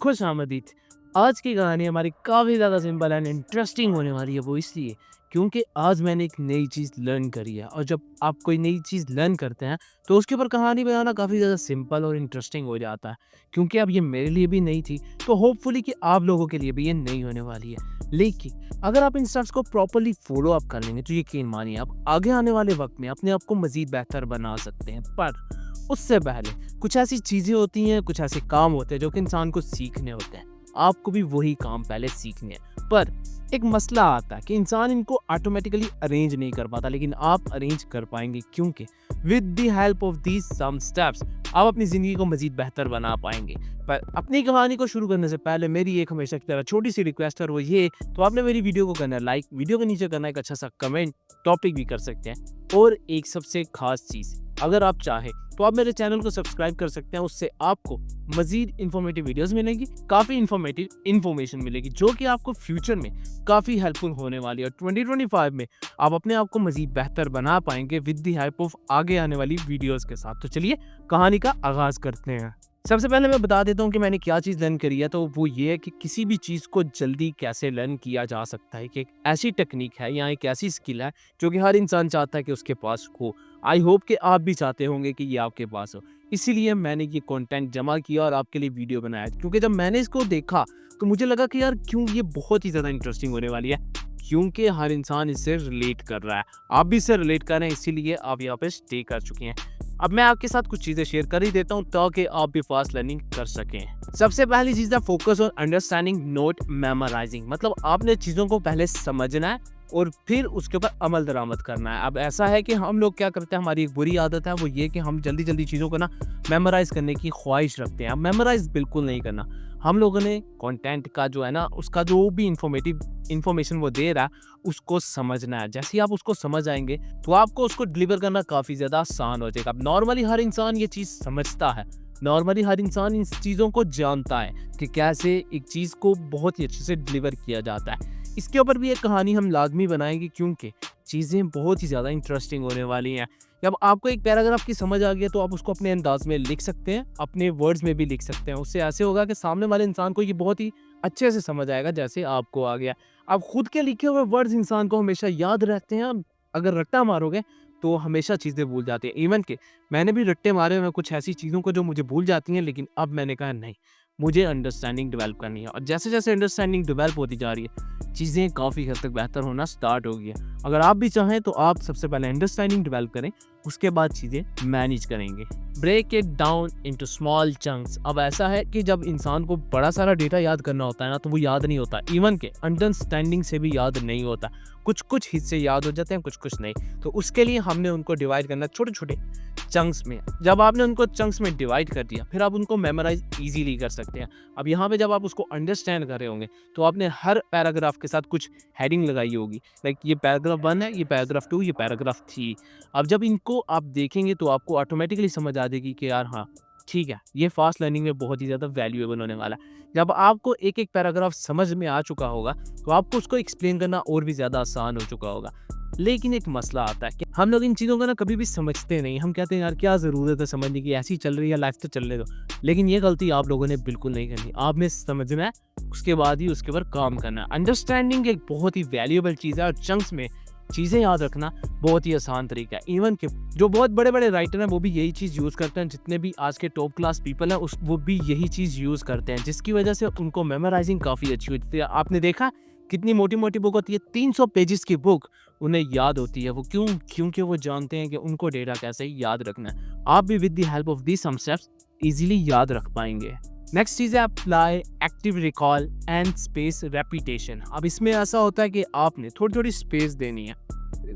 खुश आमदीद। आज की कहानी हमारी काफ़ी ज़्यादा सिंपल एंड इंटरेस्टिंग होने वाली है। वो इसलिए क्योंकि आज मैंने एक नई चीज़ लर्न करी है, और जब आप कोई नई चीज़ लर्न करते हैं तो उसके ऊपर कहानी बनाना काफ़ी ज़्यादा सिंपल और इंटरेस्टिंग हो जाता है। क्योंकि अब ये मेरे लिए भी नई थी, तो होपफुली कि आप लोगों के लिए भी ये नई होने वाली है। लेकिन अगर आप इन स्टेप्स को प्रॉपर्ली फॉलो अप कर लेंगे तो यकीन मानिए आप आगे आने वाले वक्त में अपने आप को मज़ीद बेहतर बना सकते हैं। पर उससे पहले कुछ ऐसी चीज़ें होती हैं, कुछ ऐसे काम होते हैं जो कि इंसान को सीखने होते हैं। आपको भी वही काम पहले सीखने हैं। पर एक मसला आता है कि इंसान इनको ऑटोमेटिकली अरेंज नहीं कर पाता, लेकिन आप अरेंज कर पाएंगे, क्योंकि with the help of these some steps आप अपनी ज़िंदगी को मज़ीद बेहतर बना पाएंगे। पर अपनी कहानी को शुरू करने से पहले मेरी एक हमेशा की तरह छोटी सी रिक्वेस्ट है, और वो ये, तो आपने मेरी वीडियो को करना है लाइक, वीडियो के नीचे करना एक अच्छा सा कमेंट, टॉपिक भी कर सकते हैं। और एक सबसे खास चीज़, अगर आप चाहें तो आप मेरे चैनल को सब्सक्राइब कर सकते हैं। उससे आपको मज़ीद इन्फॉर्मेटिव वीडियोस मिलेंगी, काफ़ी इन्फॉर्मेटिव इन्फॉर्मेशन मिलेगी जो कि आपको फ्यूचर में काफ़ी हेल्पफुल होने वाली है। और 2025 में आप अपने आप को मज़ीद बेहतर बना पाएंगे विद द हेल्प ऑफ आगे आने वाली वीडियोस के साथ। तो चलिए कहानी का आगाज़ करते हैं। सबसे पहले मैं बता देता हूँ कि मैंने क्या चीज़ लर्न करी है। तो वो ये है कि किसी भी चीज़ को जल्दी कैसे लर्न किया जा सकता है, कि एक ऐसी टेक्निक है या एक ऐसी स्किल है जो कि हर इंसान चाहता है कि उसके पास हो। आई होप कि आप भी चाहते होंगे कि ये आपके पास हो। इसीलिए मैंने ये कंटेंट जमा किया और आपके लिए वीडियो बनाया, क्योंकि जब मैंने इसको देखा तो मुझे लगा कि यार क्यों ये बहुत ही ज़्यादा इंटरेस्टिंग होने वाली है, क्योंकि हर इंसान इससे रिलेट कर रहा है। आप भी इससे रिलेट कर रहे हैं, इसीलिए आप यहाँ पे स्टे कर चुके हैं। अब मैं आपके साथ कुछ चीज़ें शेयर कर ही देता हूँ ताकि आप भी फास्ट लर्निंग कर सकें। सबसे पहली चीज़ है focus on understanding not memorising. मतलब आपने चीज़ों को पहले समझना है और फिर उसके ऊपर अमल दरामद करना है। अब ऐसा है कि हम लोग क्या करते हैं, हमारी एक बुरी आदत है, वो ये कि हम जल्दी जल्दी चीज़ों को ना मेमोराइज करने की ख्वाहिश रखते हैं। अब मेमोराइज बिल्कुल नहीं करना। हम लोगों ने कंटेंट का जो है ना, उसका जो भी इंफॉर्मेशन वो दे रहा है उसको समझना है। जैसे ही आप उसको समझ आएंगे तो आपको उसको डिलीवर करना काफ़ी ज़्यादा आसान हो जाएगा। अब नॉर्मली हर इंसान ये चीज़ समझता है, नॉर्मली हर इंसान इन चीज़ों को जानता है कि कैसे एक चीज़ को बहुत ही अच्छे से डिलीवर किया जाता है। इसके ऊपर भी एक कहानी हम लाजमी बनाएंगे, क्योंकि चीज़ें बहुत ही ज़्यादा इंटरेस्टिंग होने वाली हैं। जब आपको एक पैराग्राफ की समझ आ गई तो आप उसको अपने अंदाज में लिख सकते हैं, अपने वर्ड्स में भी लिख सकते हैं। उससे ऐसे होगा कि सामने वाले इंसान को ये बहुत ही अच्छे से समझ आएगा जैसे आपको आ गया। आप खुद के लिखे हुए वर्ड्स इंसान को हमेशा याद रहते हैं। अगर रट्टा मारोगे तो हमेशा चीज़ें भूल जाते हैं। इवन कि मैंने भी रट्टे मारे हुए हैं कुछ ऐसी चीज़ों को जो मुझे भूल जाती हैं, लेकिन अब मैंने कहा नहीं, मुझे अंडरस्टैंडिंग डेवलप करनी है। और जैसे जैसे अंडरस्टैंडिंग डेवलप होती जा रही है, चीज़ें काफ़ी हद तक बेहतर होना स्टार्ट हो गई है। अगर आप भी चाहें तो आप सबसे पहले अंडरस्टैंडिंग डेवलप करें, उसके बाद चीज़ें मैनेज करेंगे। Break it down into small chunks. अब ऐसा है कि जब इंसान को बड़ा सारा डेटा याद करना होता है ना, तो वो याद नहीं होता। इवन के अंडरस्टैंडिंग से भी याद नहीं होता। कुछ कुछ हिस्से याद हो जाते हैं, कुछ कुछ नहीं। तो उसके लिए हमने उनको डिवाइड करना छोटे छोटे चंक्स में। जब आपने उनको चंक्स में डिवाइड कर दिया, फिर आप उनको मेमोराइज ईजिली कर सकते हैं। अब यहाँ पे जब आप उसको अंडरस्टैंड कर रहे होंगे तो आपने हर पैराग्राफ के साथ कुछ हेडिंग लगाई होगी, लाइक ये पैराग्राफ 1 है, ये पैराग्राफ 2, ये पैराग्राफ 3। अब जब इनको आप देखेंगे तो आपको ऑटोमेटिकली समझ आ जाएगी कि यार हाँ, ठीक है, ये फास्ट लर्निंग में बहुत ही ज़्यादा वैल्यूएबल होने वाला है। जब आपको एक एक पैराग्राफ समझ में आ चुका होगा तो आपको उसको एक्सप्लेन करना और भी ज़्यादा आसान हो चुका होगा। लेकिन एक मसला आता है कि हम लोग इन चीज़ों को ना कभी भी समझते नहीं। हम कहते हैं यार क्या ज़रूरत है समझने की, ऐसी चल रही है लाइफ तो चलने दो। लेकिन ये गलती आप लोगों ने बिल्कुल नहीं करनी। आपने समझना है, उसके बाद ही उसके ऊपर काम करना है। अंडरस्टैंडिंग एक बहुत ही वैल्यूएबल चीज़ है, और चंक्स में चीज़ें याद रखना बहुत ही आसान तरीका है। इवन कि जो बहुत बड़े बड़े राइटर हैं वो भी यही चीज़ यूज़ करते हैं। जितने भी आज के टॉप क्लास पीपल हैं वो भी यही चीज़ यूज़ करते हैं, जिसकी वजह से उनको मेमोराइजिंग काफ़ी अच्छी होती है। आपने देखा कितनी मोटी मोटी बुक होती है, 300 पेजेस की बुक उन्हें याद होती है। वो क्यों? क्योंकि वो जानते हैं कि उनको डेटा कैसे याद रखना है। आप भी with the help of these some steps easily याद रख पाएंगे। नेक्स्ट चीज़ है apply active recall and space repetition. अब इसमें ऐसा होता है कि आपने थोड़ी थोड़ी स्पेस देनी है।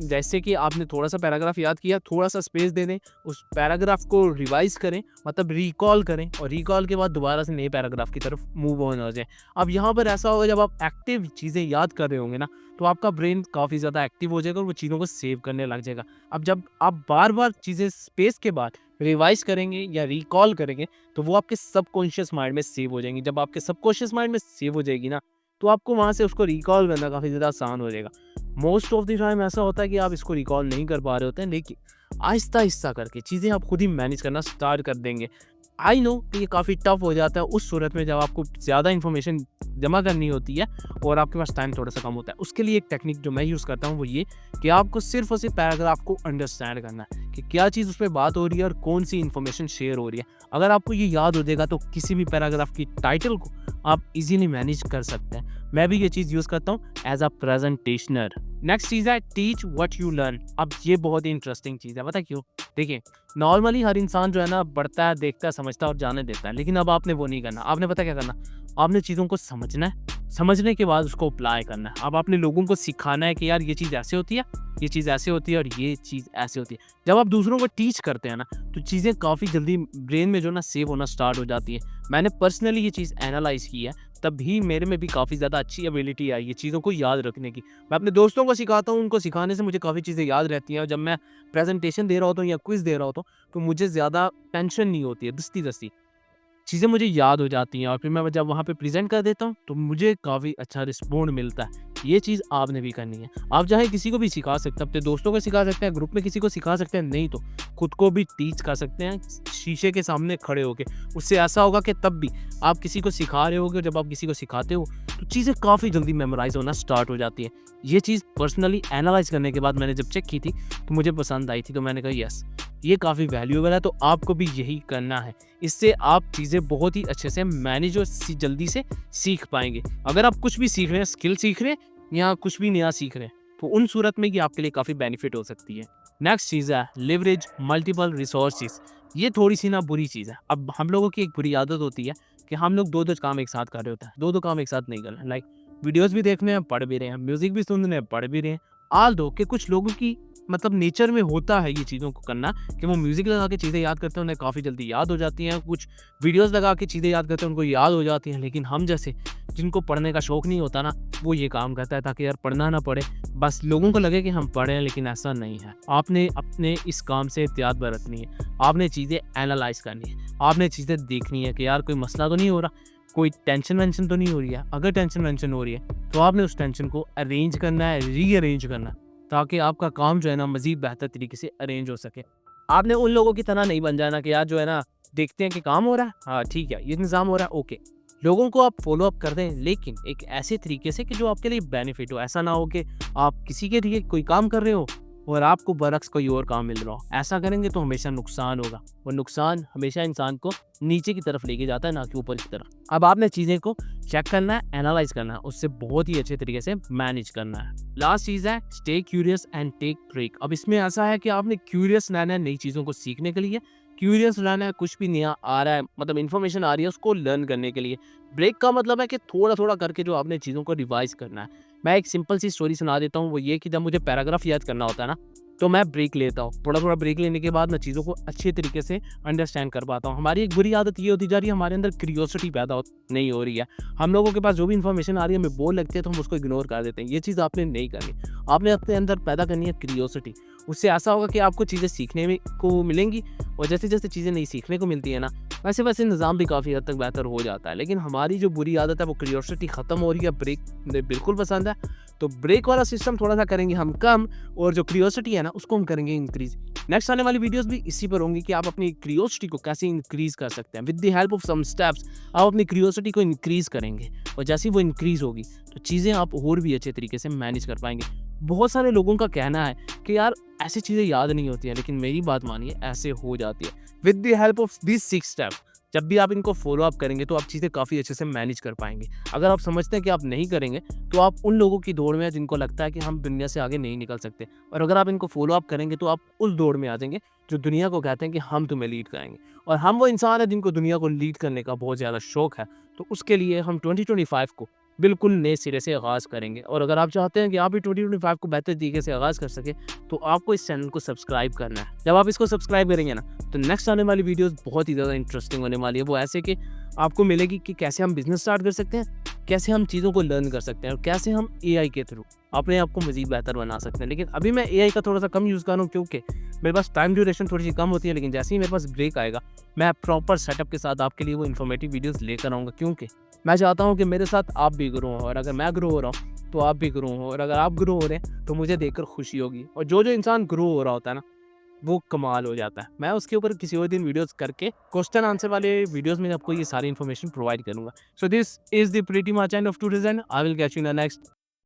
जैसे कि आपने थोड़ा सा पैराग्राफ याद किया, थोड़ा सा स्पेस दे दें, उस पैराग्राफ को रिवाइज करें, मतलब रिकॉल करें, और रिकॉल के बाद दोबारा से नए पैराग्राफ की तरफ मूव ऑन हो जाए। अब यहाँ पर ऐसा होगा, जब आप एक्टिव चीज़ें याद कर रहे होंगे ना, तो आपका ब्रेन काफ़ी ज़्यादा एक्टिव हो जाएगा और वो चीज़ों को सेव करने लग जाएगा। अब जब आप बार बार चीज़ें स्पेस के बाद रिवाइज करेंगे या रिकॉल करेंगे तो वो आपके सबकॉन्शियस माइंड में सेव हो जाएंगी। जब आपके सबकॉन्शियस माइंड में सेव हो जाएगी ना, तो आपको वहाँ से उसको रिकॉल करना काफ़ी ज़्यादा आसान हो जाएगा। मोस्ट ऑफ द टाइम ऐसा होता है कि आप इसको रिकॉल नहीं कर पा रहे होते हैं, लेकिन आहिस्ता आहिस्ता करके चीज़ें आप खुद ही मैनेज करना स्टार्ट कर देंगे। आई नो कि ये काफ़ी टफ हो जाता है उस सूरत में जब आपको ज़्यादा इन्फॉर्मेशन जमा करनी होती है और आपके पास टाइम थोड़ा सा कम होता है। उसके लिए एक टेक्निक जो मैं यूज़ करता हूँ वो ये कि आपको सिर्फ और सिर्फ पैराग्राफ को अंडरस्टैंड करना है कि क्या चीज़ उसमें बात हो रही है और कौन सी इन्फॉर्मेशन शेयर हो रही है। अगर आपको ये याद हो जाएगा तो किसी भी पैराग्राफ की टाइटल को आप इजीली मैनेज कर सकते हैं। मैं भी ये चीज़ यूज़ करता हूँ एज अ प्रेजेंटेशनर। नेक्स्ट चीज़ है टीच व्हाट यू लर्न। अब ये बहुत ही इंटरेस्टिंग चीज़ है, पता क्यों? देखिए, नॉर्मली हर इंसान जो है ना बढ़ता है, देखता है, समझता है और जाने देता है, लेकिन अब आपने वो नहीं करना। आपने पता क्या करना? आपने चीज़ों को समझना है, समझने के बाद उसको अप्लाई करना है। अब आपने लोगों को सिखाना है कि यार ये चीज़ ऐसे होती है, ये चीज़ ऐसे होती है और ये चीज़ ऐसे होती है। जब आप दूसरों को टीच करते हैं ना तो चीज़ें काफ़ी जल्दी ब्रेन में जो ना सेव होना स्टार्ट हो जाती है। मैंने पर्सनली ये चीज़ एनालाइज़ की है, तभी मेरे में भी काफ़ी ज़्यादा अच्छी एबिलिटी आई है चीज़ों को याद रखने की। मैं अपने दोस्तों को सिखाता हूँ, उनको सिखाने से मुझे काफ़ी चीज़ें याद रहती हैं और जब मैं प्रेजेंटेशन दे रहा होता हूँ या क्विज़ दे रहा होता हूँ तो मुझे ज़्यादा टेंशन नहीं होती है, दस्ती-दस्ती चीज़ें मुझे याद हो जाती हैं और फिर मैं जब वहाँ पे प्रेज़ेंट कर देता हूँ, तो मुझे काफ़ी अच्छा रिस्पॉन्ड मिलता है। ये चीज़ आपने भी करनी है। आप चाहे किसी को भी सिखा सकते हैं, अपने दोस्तों को सिखा सकते हैं, ग्रुप में किसी को सिखा सकते हैं, नहीं तो खुद को भी टीच कर सकते हैं, शीशे के सामने खड़े होके। उससे ऐसा होगा कि तब भी आप किसी को सिखा रहे होगे, जब आप किसी को सिखाते हो, तो चीज़ें काफ़ी जल्दी मेमोराइज़ होना स्टार्ट हो जाती है। ये चीज़ पर्सनली एनालाइज़ करने के बाद मैंने जब चेक की थी, तो मुझे पसंद आई थी, तो मैंने कहा यस, ये काफ़ी वैल्यूएबल है, तो आपको भी यही करना है। इससे आप चीज़ें बहुत ही अच्छे से मैनेज और जल्दी से सीख पाएँगे। अगर आप कुछ भी सीख रहे हैं, स्किल सीख रहे हैं या कुछ भी नया सीख रहे हैं, तो उन सूरत में ये आपके लिए काफ़ी बेनिफिट हो सकती है। नेक्स्ट चीज़ है लिवरेज मल्टीपल रिसोर्सेज़। ये थोड़ी-सी ना बुरी चीज़ है। अब हम लोगों की एक बुरी आदत होती है कि हम लोग 2-2 काम एक साथ कर रहे होते हैं। 2-2 काम एक साथ नहीं कर रहे हैं। लाइक वीडियोज़ भी देख रहे हैं, पढ़ भी रहे हैं, म्यूज़िक भी सुन रहे हैं, पढ़ भी रहे हैं। आल दो कि कुछ लोगों की मतलब नेचर में होता है ये चीज़ों को करना कि वो म्यूज़िक लगा के चीज़ें याद करते हैं, उन्हें काफ़ी जल्दी याद हो जाती हैं। कुछ वीडियोज़ लगा के चीज़ें याद करते हैं, उनको याद हो जाती हैं। लेकिन हम जैसे जिनको पढ़ने का शौक नहीं होता ना, वो ये काम करता है ताकि यार पढ़ना ना पड़े, बस लोगों को लगे कि हम पढ़ रहे हैं, लेकिन ऐसा नहीं है। आपने अपने इस काम से एहतियात बरतनी है, आपने चीज़ें एनालाइज़ करनी है, आपने चीज़ें देखनी है कि यार कोई मसला तो नहीं हो रहा, कोई टेंशन वेंशन तो नहीं हो रही है। अगर टेंशन वेंशन हो रही है तो आपने उस टेंशन को अरेंज करना है, रीअरेंज करना है, ताकि आपका काम जो है ना मज़ीद बेहतर तरीके से अरेंज हो सके। आपने उन लोगों की तरह नहीं बन जाना कि यार जो है ना देखते हैं कि काम हो रहा है, हाँ ठीक है, ये निज़ाम हो रहा है, ओके। लोगों को आप फ़ॉलो अप कर दें, लेकिन एक ऐसे तरीके से कि जो आपके लिए बेनिफिट हो। ऐसा ना हो कि आप किसी के लिए कोई काम कर रहे हो और आपको बरअक्स कोई और काम मिल रहा हो। ऐसा करेंगे तो हमेशा नुकसान होगा और नुकसान हमेशा इंसान को नीचे की तरफ लेके जाता है, ना कि ऊपर की तरफ। अब आपने चीज़ें को चेक करना है, एनालाइज़ करना है, उससे बहुत ही अच्छे तरीके से मैनेज करना है। लास्ट चीज़ है stay curious and take break. अब इसमें ऐसा है कि आपने क्यूरियस रहना है नई चीज़ों को सीखने के लिए, क्यूरियस रहना है कुछ भी नया आ रहा है, मतलब इन्फॉर्मेशन आ रही है उसको लर्न करने के लिए। ब्रेक का मतलब है कि थोड़ा-थोड़ा करके जो आपने चीज़ों को रिवाइज़ करना है। मैं एक सिंपल सी स्टोरी सुना देता हूँ, वो ये कि जब मुझे पैराग्राफ याद करना होता है ना, तो मैं ब्रेक लेता हूँ। थोड़ा-थोड़ा ब्रेक लेने के बाद मैं चीज़ों को अच्छे तरीके से अंडरस्टैंड कर पाता हूँ। हमारी एक बुरी आदत ये होती जा रही है, हमारे अंदर क्यूरियोसिटी पैदा नहीं हो रही है। हम लोगों के पास जो भी इन्फॉर्मेशन आ रही है, हमें बोर लगती है तो हम उसको इग्नोर कर देते हैं। ये चीज़ आपने नहीं करनी। आपने अपने अंदर पैदा करनी है क्यूरियोसिटी। उससे ऐसा होगा कि आपको चीज़ें सीखने में को मिलेंगी और जैसे-जैसे चीज़ें नई सीखने को मिलती है ना, वैसे-वैसे निज़ाम भी काफ़ी हद तक बेहतर हो जाता है। लेकिन हमारी जो बुरी आदत है वो क्यूरियोसिटी ख़त्म हो रही है। ब्रेक मुझे बिल्कुल पसंद है, तो ब्रेक वाला सिस्टम थोड़ा-सा करेंगे हम कम और जो क्यूरियोसिटी है ना उसको हम करेंगे इंक्रीज़। नेक्स्ट आने वाली वीडियोज़ भी इसी पर होंगी कि आप अपनी क्यूरियोसिटी को कैसे इंक्रीज़ कर सकते हैं। With the help of some steps आप अपनी क्यूरियोसिटी को इंक्रीज़ करेंगे और जैसे ही वो इंक्रीज़ होगी तो चीज़ें आप और भी अच्छे तरीके से मैनेज कर पाएँगे। बहुत सारे लोगों का कहना है कि यार ऐसी चीज़ें याद नहीं होती हैं, लेकिन मेरी बात मानिए ऐसे हो जाती है। With the help of this 6 steps जब भी आप इनको फॉलो अप करेंगे तो आप चीज़ें काफ़ी अच्छे से मैनेज कर पाएँगे। अगर आप समझते हैं कि आप नहीं करेंगे तो आप उन लोगों की दौड़ में हैं जिनको लगता है कि हम दुनिया से आगे नहीं निकल सकते, और अगर आप इनको फॉलो अप करेंगे तो आप उस दौड़ में आ जाएँगे जो दुनिया को कहते हैं कि हम तुम्हें लीड कराएँगे। और हम वो इंसान हैं जिनको दुनिया को लीड करने का बहुत ज़्यादा शौक है। तो उसके लिए हम 2025 को बिल्कुल नए सिरे से आगाज़ करेंगे। और अगर आप चाहते हैं कि आप भी 2025 को बेहतर तरीके से आगाज़ कर सकें, तो आपको इस चैनल को सब्सक्राइब करना है। जब आप इसको सब्सक्राइब करेंगे ना, तो नेक्स्ट आने वाली वीडियोज़ बहुत ही ज़्यादा इंटरेस्टिंग होने वाली है। वो ऐसे कि आपको मिलेगी कि कैसे हम बिज़नेस स्टार्ट कर सकते हैं, कैसे हम चीज़ों को लर्न कर सकते हैं और कैसे हम एआई के थ्रू अपने आप को मज़ीद बेहतर बना सकते हैं। लेकिन अभी मैं एआई का थोड़ा-सा कम यूज़ कर रहा हूँ क्योंकि मेरे पास टाइम ड्यूरेशन थोड़ी-सी कम होती है, लेकिन जैसे ही मेरे पास ब्रेक आएगा, मैं प्रॉपर सेटअप के साथ आपके लिए वो इन्फॉर्मेटिव वीडियोज़ लेकर आऊँगा, क्योंकि मैं चाहता हूँ कि मेरे साथ आप भी ग्रो हो, और अगर मैं ग्रो हो रहा हूँ तो आप भी ग्रो हो, और अगर आप ग्रो हो रहे हैं तो मुझे देखकर खुशी होगी। और जो इंसान ग्रो हो रहा होता है ना, वो कमाल हो जाता है। मैं उसके ऊपर किसी और दिन वीडियोज़ करके क्वेश्चन आंसर वाले वीडियोज़ में आपको ये सारी इन्फॉर्मेशन प्रोवाइड करूँगा। So this is the pretty much end of today's and I will catch you in the next